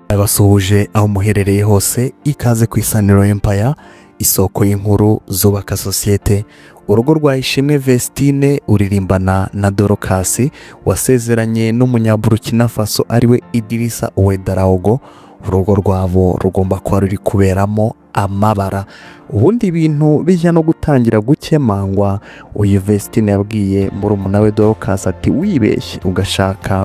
abasuhuje aho muherereye hose, ikaze ku Isaniro Empire, isoko y'inkuru zubaka sosiyete. Urugo rwa Ishimwe Vestine uririmbana na Dorokasi wasezeranye n'umunyaburukina Faso ariwe Idirisa Uwedaraogo. Urugo rwabo rugomba kuba ruri kuberamo amabara. Ubundi ibintu bijya no gutangira gukemangwa, uyu Vestine yabwiye murumuna we Dorokasi ati wibeshye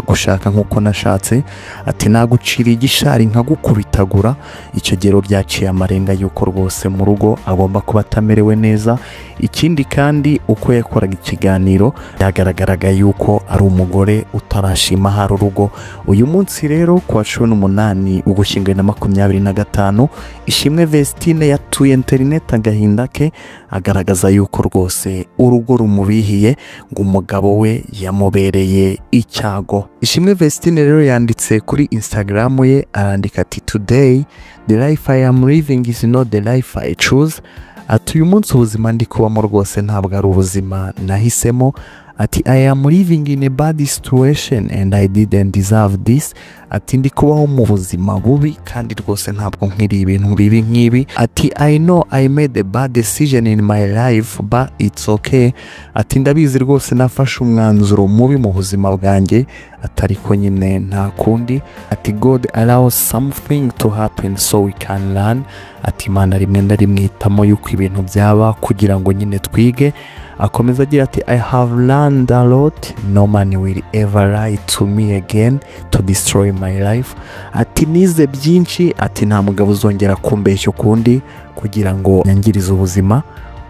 gushaka nkuko nashatse, ati nagucira igishari nkagukubitagura. Icyo gero byaciye amarenga yuko rwose mu rugo agomba kuba atamerewe neza. Ikindi kandi uko yakoraga ikiganiro byagaragaraga yuko ari umugore utarashima hari urugo. Uyu munsi rero ku wa 18 ugushyingo na 2025 Ishimwe Vestine yatuye internet agahinda ke, agaragaza yuko rwose urugo rumubihiye ngo umugabo we yamubereye icyago. Ishimwe Vestine rero yanditse kuri Instagram ye arandika ati today the life I am living is not the life I choose. Ati uyu munsi ubuzima ndi kubamo rwose ntabwo ari ubuzima nahisemo. Ati I am living in a bad situation and I didn't deserve this. Ati ndi kubaho mu buzima bubi kandi rwose ntabwo nkwiriye ibintu bibi nk'ibi. Ati I know I made a bad decision in my life but it's okay. Ati ndabizi rwose nafashe umwanzuro mubi mu buzima bwanjye, atari ko nyine nta kundi. Ati God allows something to happen so we can learn. Ati Imana rimwe na rimwe ihitamo yuko ibintu byaba kugira ngo nyine twige. Akomeza agira ati I have learned a lot, no man will ever lie to me again to destroy my life. Ati nize byinshi, ati nta mugabo uzongera kumbeshya ukundi kugira ngo nyangirize ubuzima.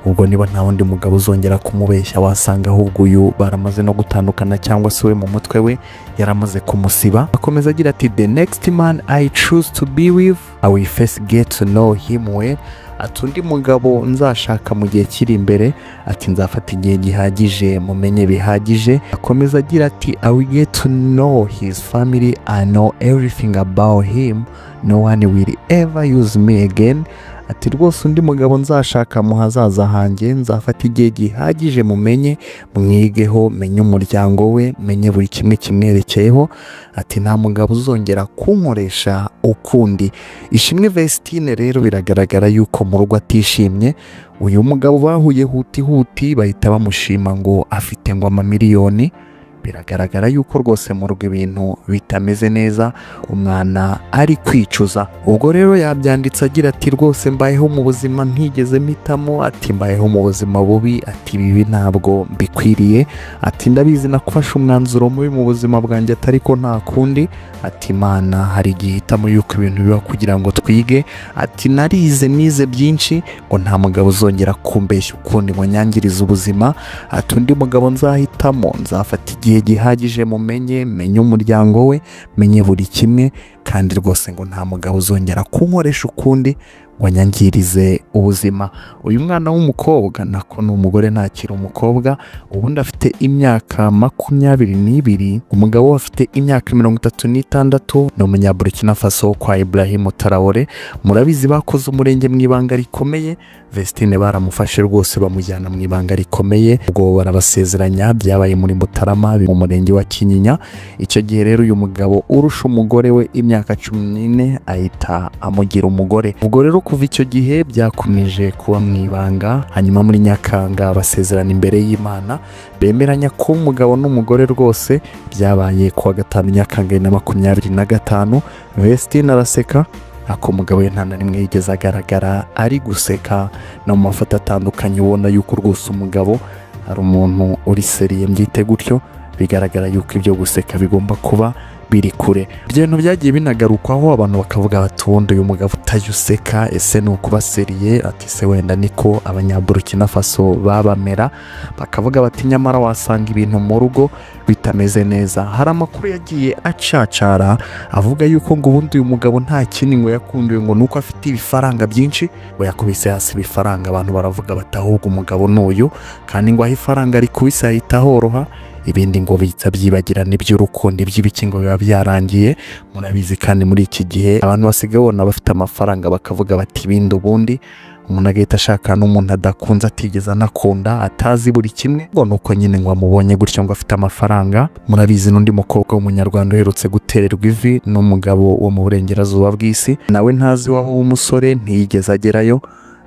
Ubwo niba nta wundi mugabo uzongera kumubeshya, wasanga ahubwo uyu baramaze no gutandukana cyangwa se we mu mutwe we yaramaze kumusiba. Akomeza agira ati the next man I choose to be with I will first get to know him well. Ati undi mugabo nzashaka mu gihe kiri imbere, ati nzafata igihe gihagije mumenye bihagije. Akomeza agira ati I will get to know his family, I know everything about him, no one will ever use me again. Ati rwose undi mugabo nzashaka mu hazaza hanjye nzafata igihe gihagije mumenye mwigeho, menye umuryango we, menye buri kimwe kimwerekeyeho. Ati nta mugabo uzongera kunkoresha ukundi. Ishimwe Vestine rero biragaragara yuko mu rugo atishimye. Uyu mugabo bahuye huti bahita bamushima ngo afite ngo amamiliyoni. Biragaragara yuko rwose mu rugo ibintu bitameze neza, umwana ari kwicuza. Ubwo rero yabyanditse agira ati rwose mbayeho mu buzima ntigeze mpitamo, ati mbayeho mu buzima bubi, ati bibi ntabwo mbikwiriye. Ati ndabizi nakufashe umwanzuro mubi mu buzima bwanjye atari ko nta kundi. Ati Imana hari igihe ihitamo yuko ibintu biba kugira ngo twige. Ati nize byinshi ngo nta mugabo uzongera kumbeshya ukundi ngo nyangirize ubuzima. Ati undi mugabo nzahitamo nzafata igihe gihagije menye umuryango we, menye buri kimwe, kandi rwose ngo nta mugabo uzongera kunkoresha ukundi ngo nyangirize ubuzima. Uyu mwana w'umukobwa nako ni umugore ntakiri umukobwa, ubundi afite imyaka 22, umugabo we afite imyaka 36, ni umunyaburukina Faso kwa Ibrahim Traore. Murabizi bakoze umurenge mu ibanga rikomeye, Vestine baramufashe rwose bamujyana mu ibanga rikomeye, ubwo barabasezeranya byabaye muri Mutarama mu murenge wa Kinyinya. Icyo gihe rero uyu mugabo urusha umugore we imyaka 14 ahita amugira umugore. Ubwo rero kuva icyo gihe byakomeje kuba mu ibanga, hanyuma muri Nyakanga basezerana imbere y'Imana, bemeranya ko umugabo n'umugore rwose. Byabaye ku wa 5 Nyakanga 2025. Vestine araseka, ako mugabo nta na rimwe yigeze agaragara ari guseka. No mu mafoto atandukanye ubona yuko rwose umugabo ari umuntu uri seriye, mbyite gutyo. Bigaragara yuko ibyo guseka bigomba kuba biri kure. Ibintu byagiye binagarukwaho abantu bakavuga bati ubundi uyu mugabo utajuseka ese nuko baseriye. Ati se wenda niko abanyaburukina Faso babamera, bakavuga bati nyamara wasanga ibintu mu rugo bitameze neza. Hari amakuru yagiye acacara avuga yuko ngo ubundi uyu mugabo nta kindi ngo yakundiwe ngo nuko afite ibifaranga byinshi, ngo yakubise hasi ibifaranga. Abantu baravuga bati ahubwo umugabo n'uyu, kandi ngo aho ifaranga rikubise ahita horoha, ibindi ngo bitsa byibagirana iby'urukundo iby'ibiki ngo biba byarangiye. Murabizi kandi muri iki gihe abantu basigaye bona bafite amafaranga bakavuga bati ibindi ubundi umuntu agahita ashaka n'umuntu adakunze atigeze anakunda atazi buri kimwe ngo nuko nyine ngo amubonye gutyo ngo afite amafaranga. Murabizi n'undi mukobwa w'umunyarwanda uherutse gutererwa ivi n'umugabo wo mu burengerazuba bw'isi, nawe ntazi waho w'umusore ntiyigeze agerayo,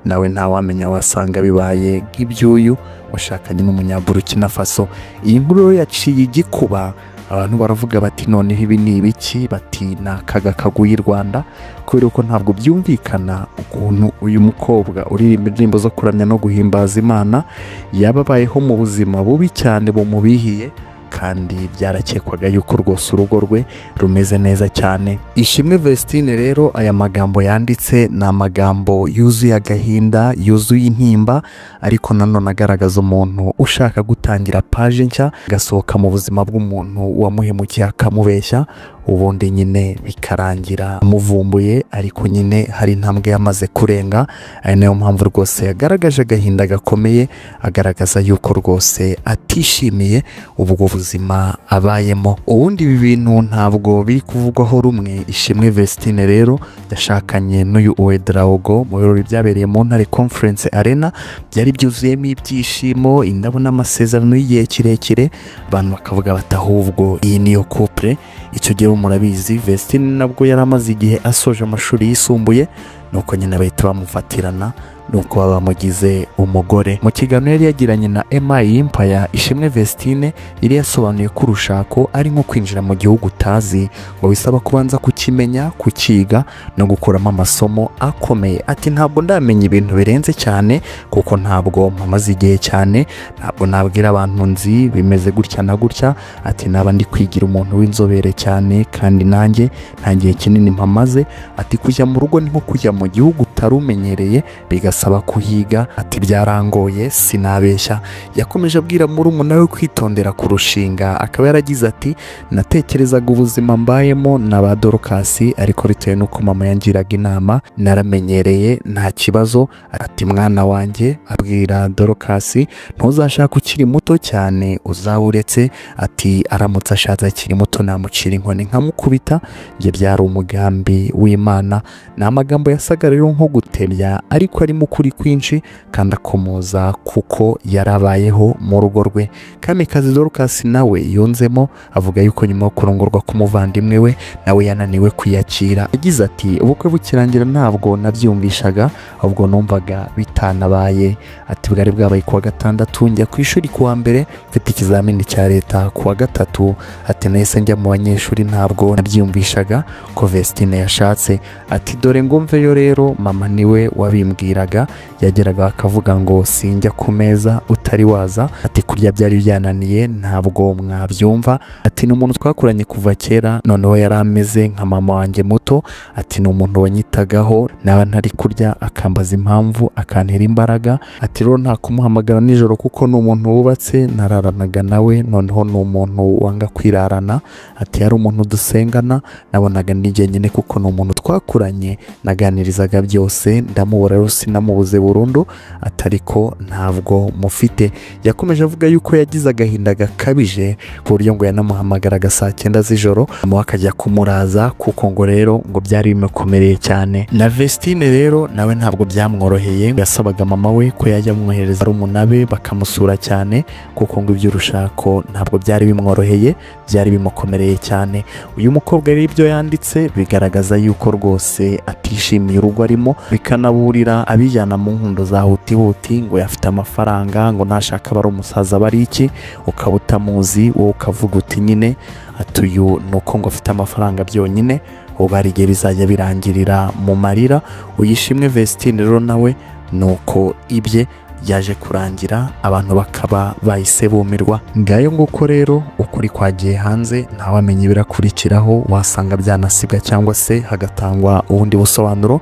nawe ntawamenya wasanga bibaye nk'ibyuyu washakanye n'umunyaburukina Faso. Iyi nkuru yaciye igikuba, abantu baravuga bati noneho ibi ni ibiki, bati ni akaga kaguye i Rwanda, kubera ko ntabwo byumvikana ukuntu uyu mukobwa uririmba indirimbo zo kuramya no guhimbaza Imana yababayeho mu buzima bubi cyane bumubihiye, kandi byarakekwaga yuko rwose urugo rwe rumeze neza cyane. Ishimwe Vestine rero aya magambo yanditse ni amagambo yuzuye agahinda, yuzuye intimba, ariko nanone agaragaza umuntu ushaka gutangira paje nshya, gasohoka mu buzima bw'umuntu wamuhemukiye akamubeshya, ubundi nyine bikarangira amuvumbuye, ariko nyine hari intambwe yamaze kurenga. Ari nayo mpamvu rwose yagaragaje agahinda gakomeye, agaragaza yuko rwose atishimiye ubwo buzima abayemo. Ubundi ibi bintu ntabwo biri kuvugwaho rumwe. Ishimwe Vestine rero yashakanye n'uyu Uwedraogo mu birori byabereye mu Ntare Conference Arena, byari byuzuyemo ibyishimo, indabo n'amasezerano y'igihe kirekire, abantu bakavuga bati ahubwo iyi niyo couple. Icyo gihe murabizi Vestine nabwo yari amaze igihe asoje amashuri yisumbuye, nuko nyine bahita bamufatirana, nuko bamugize umugore. Mu kiganiro yari yagiranye na MUGABO, Ishimwe Vestine yari yasobanuye ko urushako ari nko kwinjira mu gihugu utazi, ngo bisaba kubanza kukimenya, kukiga no gukuramo amasomo akomeye. Ati ntabwo ndamenya ibintu birenze cyane kuko ntabwo mpamaze igihe cyane, ntabwo nabwira abantu nzi bimeze gutya na gutya. Ati naba ndi kwigira umuntu w'inzobere cyane, kandi nanjye nta gihe kinini mpamaze. Ati kujya mu rugo ni nko kujya mu gihugu utarumenyereye, bigasaba kuhiga. Ati byarangoye sinabeshya. Yakomeje abwira murumuna we kwitondera kurushinga, akaba yaragize ati natekerezaga ubuzima mbayemo na ba Dorokasi, ariko bitewe nuko mama yangiraga inama naramenyereye nta kibazo. Ati mwana wanjye, abwira Dorokasi, ntuzashaka ukiri muto cyane uzawuretse. Ati aramutse ashatse akiri muto namucira inkoni nkamukubita, nge byari umugambi w'Imana. Ni amagambo yasaga rero nko gutebya, ariko arimo ukuri kwinshi kandi akomoza kuko yarabayeho mu rugo rwe. Kamikazi Dorokasi nawe yunzemo, avuga yuko nyuma yo kurongorwa k'umuvandimwe we nawe yananiwe kwiyakira. Yagize ati ubukwe bukirangira ntabwo nabyumvishaga, ahubwo numvaga bitanabaye. Ati bwari bwabaye kuwa gatandatu, njya ku ishuri kuwa mbere mfite ikizamini cya leta kuwa gatatu. Ati nahise njya mu banyeshuri, ntabwo nabyumvishaga ko Vestine yashatse. Ati dore ngo mveyo rero mama niwe wabimbwiraga, yageraga akavuga ngo sinjya ku meza utari waza. Ati kurya byari byananiye ntabwo mwabyumva. Ati ni umuntu twakuranye kuva kera, noneho yari ameze nka mama wanjye muto. Ati ni umuntu wanyitagaho, naba ntari kurya akambaza impamvu akantera imbaraga. Ati rero nta kumuhamagara nijoro kuko ni umuntu wubatse, nararanaga nawe, noneho ni umuntu wanga kwirarana. Ati yari umuntu dusengana, nabonaga nijye nyine kuko ni umuntu twakuranye, naganirizaga byose, ndamubura rero sinamubuze burundu. Atariko ntabwo mufite. Yakomeje avuga yuko yagize agahinda gakabije ku buryo ngo yanamuhamagaraga saa 9 z'ijoro mu akajya kumuraza, kuko ngo rero ngo byari bimukomereye cyane. Na Vestine rero nawe ntabwo byamworoheye, yasabaga mama we ko yajya amwohereza umunabe bakamusura cyane, kuko ngo iby'urushako ntabwo byari bimworoheye, byari bimukomereye cyane. Uyu mukobwa rero ibyo yanditse bigaragaza yuko rwose atishimiye urugo arimo, bikanaburira abijyana mu nkundo za hutihuti ngo yafite amafaranga, ngo nashaka bari umusaza bari iki, ukaba utamuzi wowe ukavuga uti nyine atuyu nuko ngo afite amafaranga byonyine, ubu hari igihe bizajya birangirira mu marira. Uyishimwe Vestine rero nawe nuko ibye yaje kurangira, abantu bakaba bahise bumirwa. Ngayo nguko rero ukuri kwagiye hanze, ntawamenye ibirakurikiraho, wasanga byanasibwa cyangwa se hagatangwa ubundi busobanuro,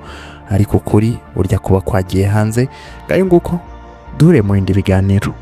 ariko kuri burya kuba kwagiye hanze. Ngayo nguko duhure mu bindi biganiro.